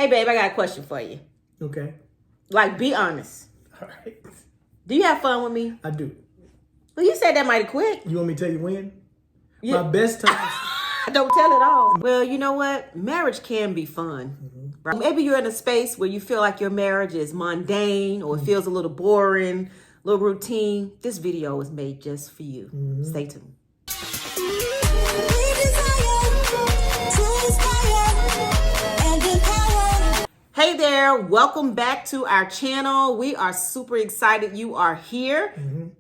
Hey, babe, I got a question for you. Okay. Like, be honest. All right. Do you have fun with me? I do. Well, you said that mighty quick. You want me to tell you when? Yeah. My best times. Don't tell it all. Well, you know what? Marriage can be fun. Right? Maybe you're in a space where you feel like your marriage is mundane or it feels a little boring, a little routine. This video is made just for you. Stay tuned. Hey there, welcome back to our channel. We are super excited you are here.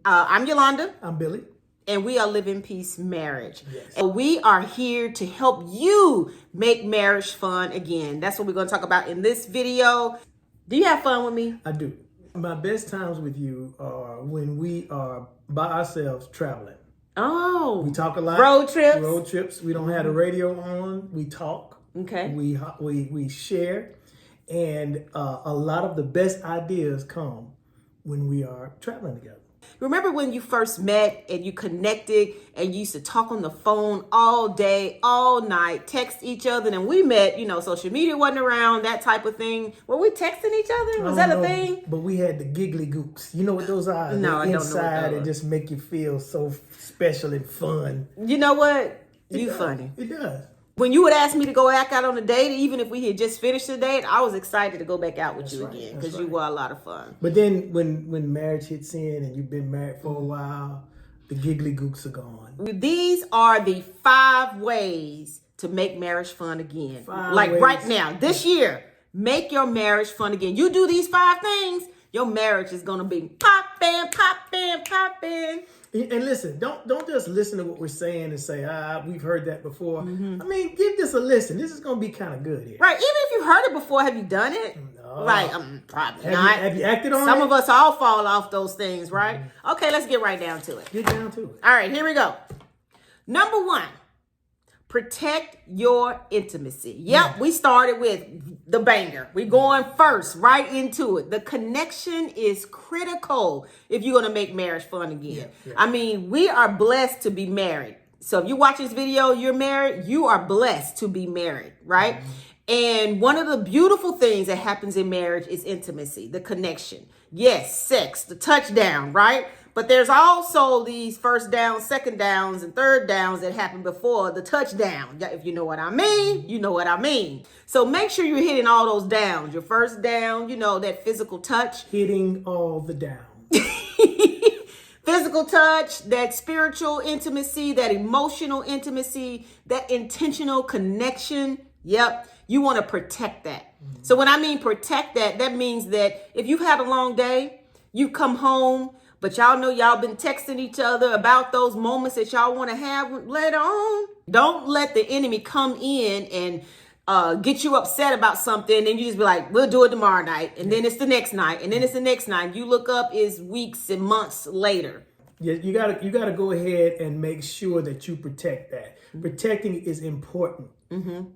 I'm Yolanda. I'm Billy. And we are Living Peace Marriage. Yes. And we are here to help you make marriage fun again. That's what we're going to talk about in this video. Do you have fun with me? I do. My best times with you are when we are by ourselves traveling. Oh. We talk a lot. Road trips? Road trips. We don't have the radio on. We talk. Okay. We share. And a lot of the best ideas come when we are traveling together. Remember when you first met and you connected and you used to talk on the phone all day, all night, text each other, and we met, social media wasn't around, that type of thing. Were we texting each other? Was that a thing? But we had the giggly gooks. You know what those are? No, I don't know what inside those and just make you feel so special and fun. You know what? You does. funny. It does. When you would ask me to go back out on a date, even if we had just finished the date, I was excited to go back out with you again because you were a lot of fun. But then when marriage hits in and you've been married for a while, the giggly gooks are gone. These are the 5 ways to make marriage fun again. 5 like ways. Right now, this year, make your marriage fun again. You do these 5 things, your marriage is going to be popping, popping, popping. And listen, don't just listen to what we're saying and say, we've heard that before. I mean, give this a listen. This is going to be kind of good here. Right. Even if you've heard it before, have you done it? No. Like, probably not. Have you acted on it? Some of us all fall off those things, right? Okay, let's get right down to it. Get down to it. All right, here we go. Number 1, protect your intimacy. Yep, we started with the banger. We're going first, right into it. The connection is critical if you're going to make marriage fun again. Yeah. I mean, we are blessed to be married. So if you watch this video, you're married, you are blessed to be married, right? And one of the beautiful things that happens in marriage is intimacy, the connection. Yes, sex, the touchdown, right? But there's also these first downs, second downs, and third downs that happen before the touchdown. If you know what I mean, you know what I mean. So make sure you're hitting all those downs. Your first down, that physical touch. Hitting all the downs. Physical touch, that spiritual intimacy, that emotional intimacy, that intentional connection. Yep. You want to protect that. So when I mean protect that, that means that if you've had a long day, you come home, but y'all know y'all been texting each other about those moments that y'all want to have later on. Don't let the enemy come in and get you upset about something. And then you just be like, we'll do it tomorrow night. And then it's the next night. And then it's the next night. You look up, it's weeks and months later. Yeah, you gotta go ahead and make sure that you protect that. Protecting is important.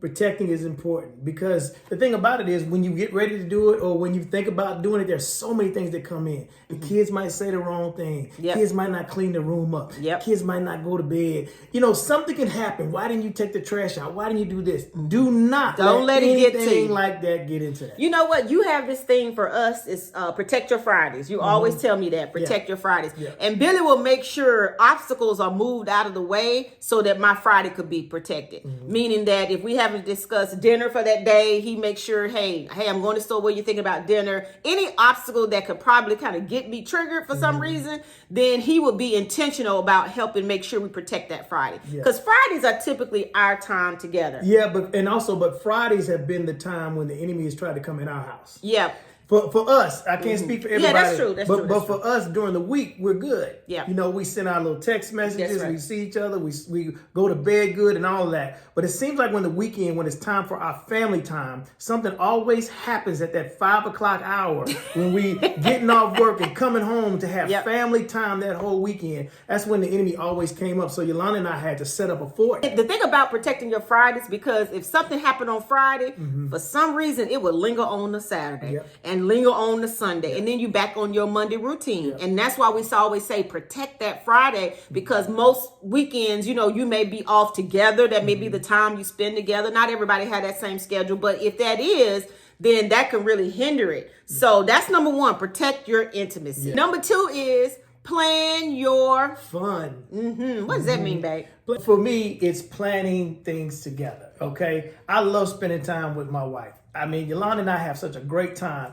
Protecting is important because the thing about it is when you get ready to do it or when you think about doing it, there's so many things that come in. The kids might say the wrong thing. Yep. Kids might not clean the room up. Yep. Kids might not go to bed. Something can happen. Why didn't you take the trash out? Why didn't you do this? Do not let it get to anything you. like that get into that. You know what? You have this thing for us is protect your Fridays. You always tell me that. Protect your Fridays. Yeah. And Billy will make sure obstacles are moved out of the way so that my Friday could be protected. Meaning that if we haven't discussed dinner for that day, he makes sure, hey, I'm going to the store. What you think about dinner? Any obstacle that could probably kind of get me triggered for some reason, then he would be intentional about helping make sure we protect that Friday. Because Fridays are typically our time together. Yeah, but Fridays have been the time when the enemy has tried to come in our house. Yeah. For us, I can't speak for everybody. Yeah, that's true. But for us during the week, we're good. Yeah. We send our little text messages. That's right. We see each other. We go to bed good and all of that. But it seems like when the weekend, when it's time for our family time, something always happens at that 5 o'clock hour when we getting off work and coming home to have family time that whole weekend. That's when the enemy always came up. So Yolanda and I had to set up a fort. The thing about protecting your Fridays, because if something happened on Friday, for some reason, it would linger on the Saturday. And linger on the Sunday, and then you back on your Monday routine. And that's why we always say protect that Friday, because most weekends, you may be off together. That may be the time you spend together. Not everybody had that same schedule, but if that is, then that can really hinder it. So that's number one, protect your intimacy. Yeah. Number two is plan your fun. What does that mean, babe? For me, it's planning things together, okay? I love spending time with my wife. I mean, Yolanda and I have such a great time.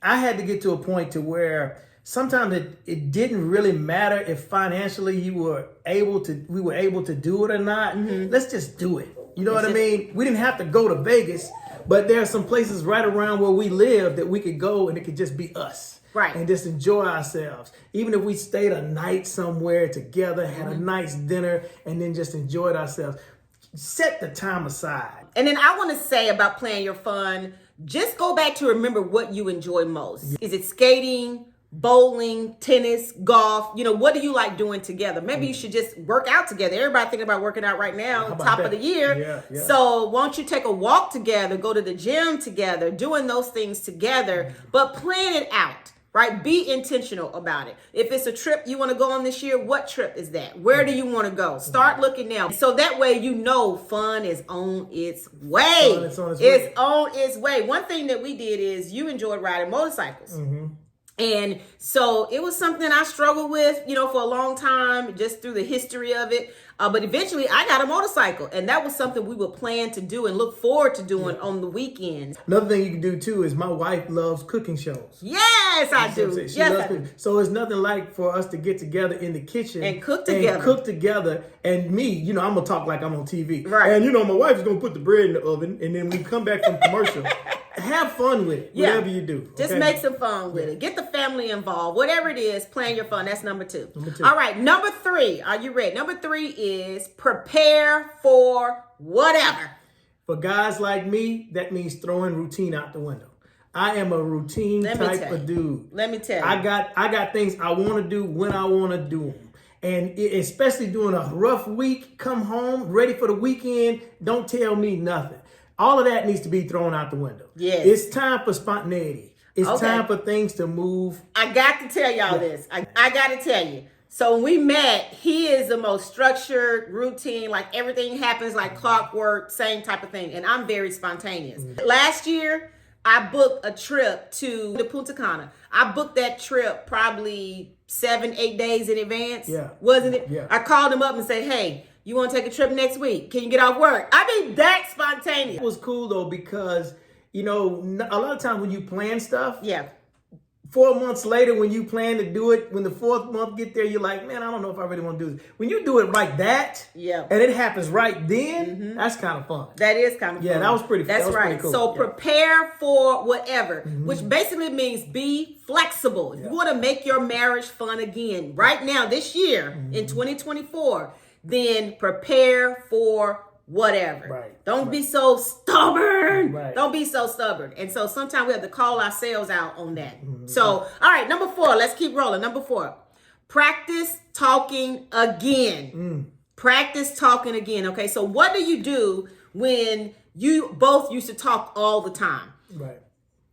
I had to get to a point to where sometimes it didn't really matter if financially we were able to do it or not. Let's just do it. You know what I mean? We didn't have to go to Vegas, but there are some places right around where we live that we could go and it could just be us. Right. And just enjoy ourselves. Even if we stayed a night somewhere together, had a nice dinner, and then just enjoyed ourselves. Set the time aside. And then I want to say about planning your fun, just go back to remember what you enjoy most. Is it skating, bowling, tennis, golf? You know, what do you like doing together? Maybe you should just work out together. Everybody thinking about working out right now, top of the year. Yeah. So why don't you take a walk together, go to the gym together, doing those things together, but plan it out. Right? Be intentional about it. If it's a trip you want to go on this year, what trip is that? Where do you want to go? Start looking now. So that way you know fun is on its way. It's on its way. One thing that we did is you enjoyed riding motorcycles. And so it was something I struggled with, you know, for a long time, just through the history of it. But eventually I got a motorcycle, and that was something we would plan to do and look forward to doing on the weekends. Another thing you can do too is my wife loves cooking shows. Yes, I do. Yes, I do. So it's nothing like for us to get together in the kitchen and cook together. And me, you know, I'm gonna talk like I'm on TV. Right. And you know, my wife is gonna put the bread in the oven, and then we come back from commercial. Have fun with it, whatever you do. Just make some fun with it. Get the family involved. Whatever it is, plan your fun. That's number two. All right, number three. Are you ready? Number three is prepare for whatever. For guys like me, that means throwing routine out the window. I am a routine type of dude. Let me tell you. I got things I want to do when I want to do them. And especially during a rough week, come home, ready for the weekend, don't tell me nothing. All of that needs to be thrown out the window. Yes. It's time for spontaneity. It's time for things to move. I got to tell y'all this. I got to tell you. So when we met, he is the most structured, routine, like everything happens like clockwork, same type of thing. And I'm very spontaneous. Last year, I booked a trip to the Punta Cana. I booked that trip probably 7-8 days in advance. Yeah. Wasn't it? Yeah. I called him up and said, hey, you want to take a trip next week? Can you get off work? I mean, that spontaneous. It was cool though, because, you know, a lot of times when you plan stuff, 4 months later, when you plan to do it, when the fourth month get there, you're like, man, I don't know if I really want to do this. When you do it like that, and it happens right then, that's kind of fun. That is kind of fun. Yeah, that was pretty fun. That's right. Pretty cool. So prepare for whatever, which basically means be flexible. If you want to make your marriage fun again, right now, this year, in 2024, then prepare for whatever. Right. Don't be so stubborn. Right. Don't be so stubborn. And so sometimes we have to call ourselves out on that. So, all right, number 4, let's keep rolling. Number 4, practice talking again. Practice talking again. Okay, so what do you do when you both used to talk all the time? Right.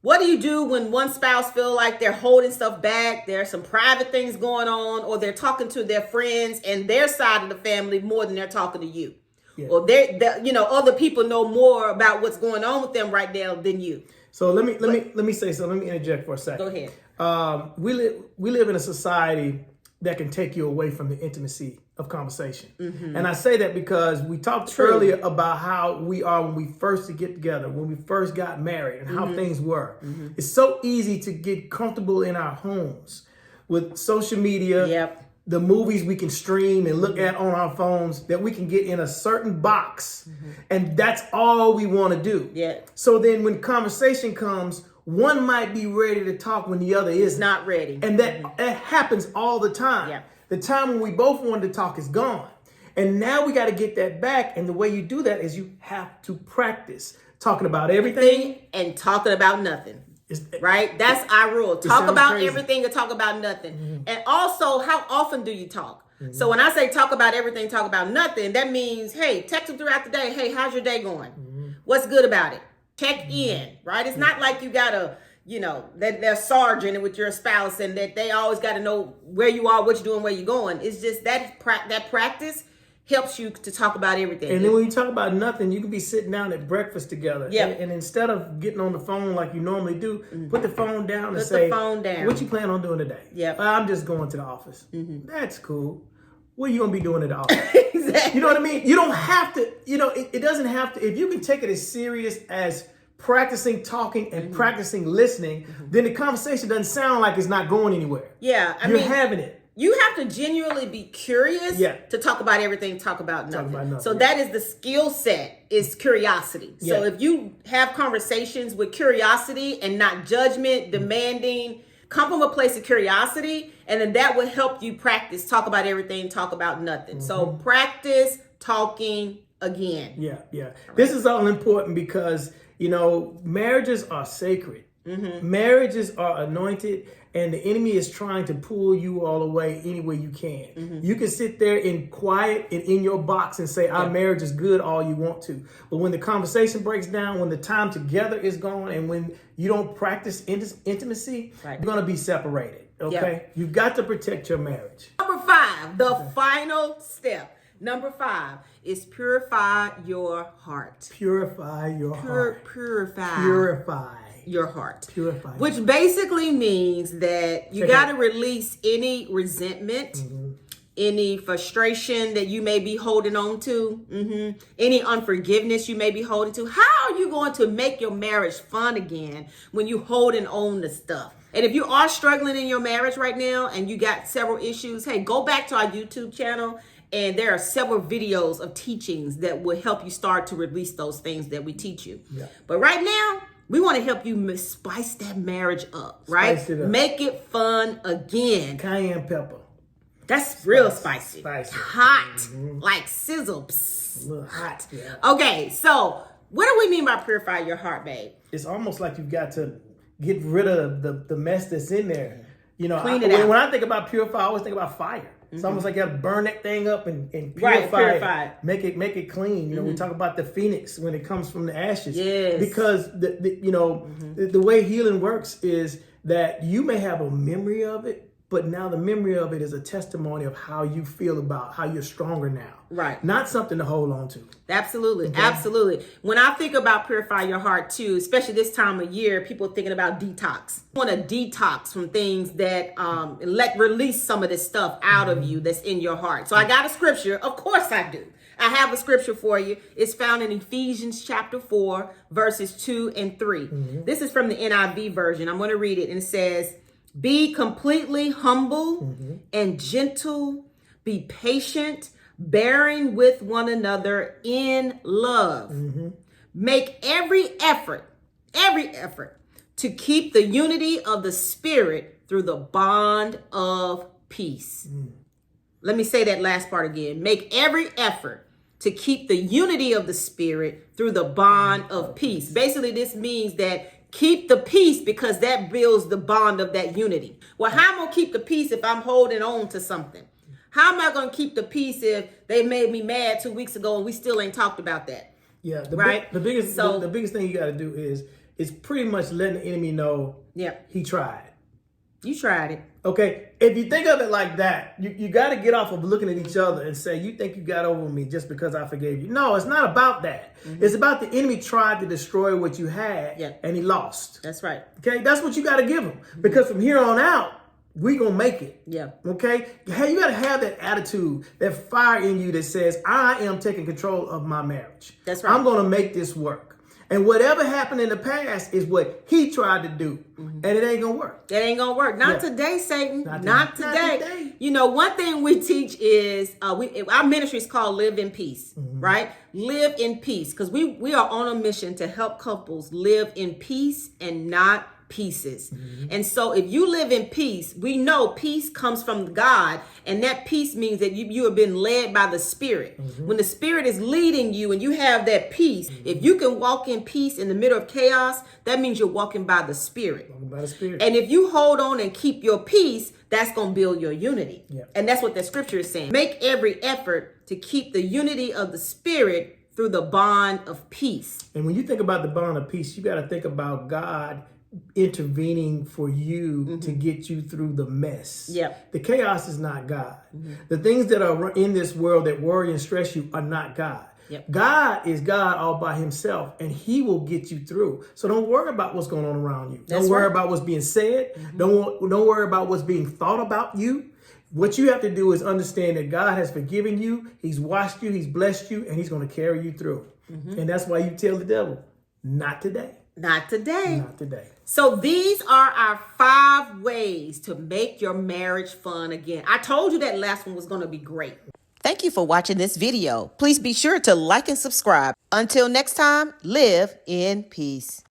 What do you do when one spouse feel like they're holding stuff back? There's some private things going on, or they're talking to their friends and their side of the family more than they're talking to you. Yeah. Or other people know more about what's going on with them right now than you. So let me say something. Let me interject for a second. Go ahead. We live in a society that can take you away from the intimacy of conversation. And I say that because we talked earlier about how we are when we first get together, when we first got married, and how things were. It's so easy to get comfortable in our homes with social media, the movies we can stream and look at on our phones, that we can get in a certain box, and that's all we want to do. So then when conversation comes, one might be ready to talk when the other is not ready. And that happens all the time. The time when we both wanted to talk is gone. And now we got to get that back. And the way you do that is you have to practice talking about everything and talking about nothing. Right? That's our rule. Talk about everything and talk about nothing. And also, how often do you talk? So when I say talk about everything, talk about nothing, that means, hey, text them throughout the day. Hey, how's your day going? What's good about it? Check in, right? It's not like you got to, that they're sergeant with your spouse and that they always got to know where you are, what you're doing, where you're going. It's just that practice helps you to talk about everything. And then when you talk about nothing, you can be sitting down at breakfast together. Yeah. And instead of getting on the phone like you normally do, put the phone down and Put the say, phone down. what you plan on doing today? Yep. I'm just going to the office. That's cool. What are you going to be doing at the office? Exactly. You know what I mean? You don't have to, it doesn't have to. If you can take it as serious as practicing talking and practicing listening, then the conversation doesn't sound like it's not going anywhere. Yeah. You're having it. You have to genuinely be curious to talk about everything, talk about nothing. So that is the skill set, is curiosity. So if you have conversations with curiosity and not judgment, demanding, come from a place of curiosity, and then that will help you practice, talk about everything, talk about nothing. So practice talking again. Yeah. Right. This is all important because, marriages are sacred. Marriages are anointed, and the enemy is trying to pull you all away any way you can. You can sit there in quiet and in your box and say, our marriage is good all you want to. But when the conversation breaks down, when the time together is gone, and when you don't practice intimacy, you're going to be separated. Okay? You've got to protect your marriage. Number 5, the final step. Number 5 is purify your heart. Purify your heart. Purify your heart. Purify. Which basically means that you got to release any resentment, any frustration that you may be holding on to, any unforgiveness you may be holding to. How are you going to make your marriage fun again when you holding on to stuff? And if you are struggling in your marriage right now and you got several issues, hey, go back to our YouTube channel. And there are several videos of teachings that will help you start to release those things that we teach you. Yeah. But right now, we want to help you spice that marriage up, right? Spice it up. Make it fun again. Cayenne pepper. That's real spicy. Spicy. Hot. Like sizzle. A little hot. Yeah. Okay, so what do we mean by purify your heart, babe? It's almost like you've got to get rid of the mess that's in there. Clean it out. When I think about purify, I always think about fire. It's almost like you have to burn that thing up and purify it. Make it clean. We talk about the phoenix when it comes from the ashes. Yes. Because the way healing works is that you may have a memory of it, but now the memory of it is a testimony of how you feel about how you're stronger now. Right. Not something to hold on to. Absolutely. Okay. Absolutely. When I think about purify your heart too, especially this time of year, people are thinking about detox. You want to detox from things that release some of this stuff out of you that's in your heart. So I got a scripture. Of course I do. I have a scripture for you. It's found in Ephesians chapter 4, verses 2 and 3. This is from the NIV version. I'm going to read it, and it says, be completely humble and gentle, be patient, bearing with one another in love. Make every effort to keep the unity of the Spirit through the bond of peace. Let me say that last part again. Make every effort to keep the unity of the Spirit through the bond of peace. Basically, this means that keep the peace because that builds the bond of that unity. Well, how am I going to keep the peace if I'm holding on to something? How am I going to keep the peace if they made me mad 2 weeks ago and we still ain't talked about that? Yeah, the biggest thing you got to do is pretty much letting the enemy know he tried. You tried it. Okay, if you think of it like that, you got to get off of looking at each other and say, you think you got over me just because I forgave you. No, it's not about that. It's about the enemy tried to destroy what you had and he lost. That's right. Okay, that's what you got to give him. Because from here on out, we going to make it. Yeah. Okay? Hey, you got to have that attitude, that fire in you that says, I am taking control of my marriage. That's right. I'm going to make this work. And whatever happened in the past is what he tried to do. And it ain't going to work. It ain't going to work. Not today, Satan. Not today. One thing we teach is, our ministry is called Live in Peace, right? Live in peace. Because we are on a mission to help couples live in peace and not pieces. And so if you live in peace, we know peace comes from God, and that peace means that you have been led by the Spirit. When the Spirit is leading you and you have that peace, if you can walk in peace in the middle of chaos, that means you're walking by the Spirit. And if you hold on and keep your peace, that's going to build your unity. And that's what the scripture is saying. Make every effort to keep the unity of the Spirit through the bond of peace. And when you think about the bond of peace, you got to think about God intervening for you to get you through the mess. Yep. The chaos is not God. The things that are in this world that worry and stress you are not God. Yep. God is God all by himself, and he will get you through. So don't worry about what's going on around you. Don't worry about what's being said. Don't worry about what's being thought about you. What you have to do is understand that God has forgiven you. He's washed you. He's blessed you, and he's going to carry you through. And that's why you tell the devil, not today. Not today. Not today. So these are our 5 ways to make your marriage fun again. I told you that last one was going to be great. Thank you for watching this video. Please be sure to like and subscribe. Until next time, live in peace.